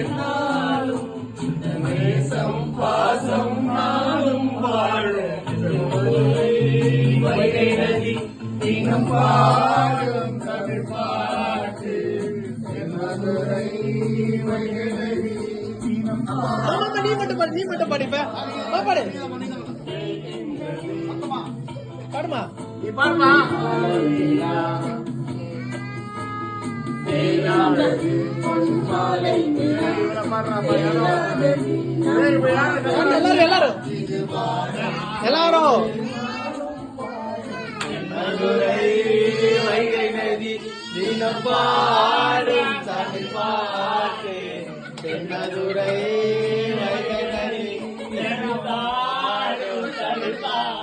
என்னாலும் நேசம் பாசம் நாளும் வாழும் வைகை நதி தினம் பாடும் தமிழ் பாட்டு மதுரை வைகை நதி தினம் நீ மட்டும் படிப்ப பாடு பாடுமா நீ பாடுமா எல்லாரும் மதுரை வைகை நதி தினம் பாடும் தமிழ் பாட்டு மதுரை வைகை நதி தினம் பாடும் தமிழ் பாட்டு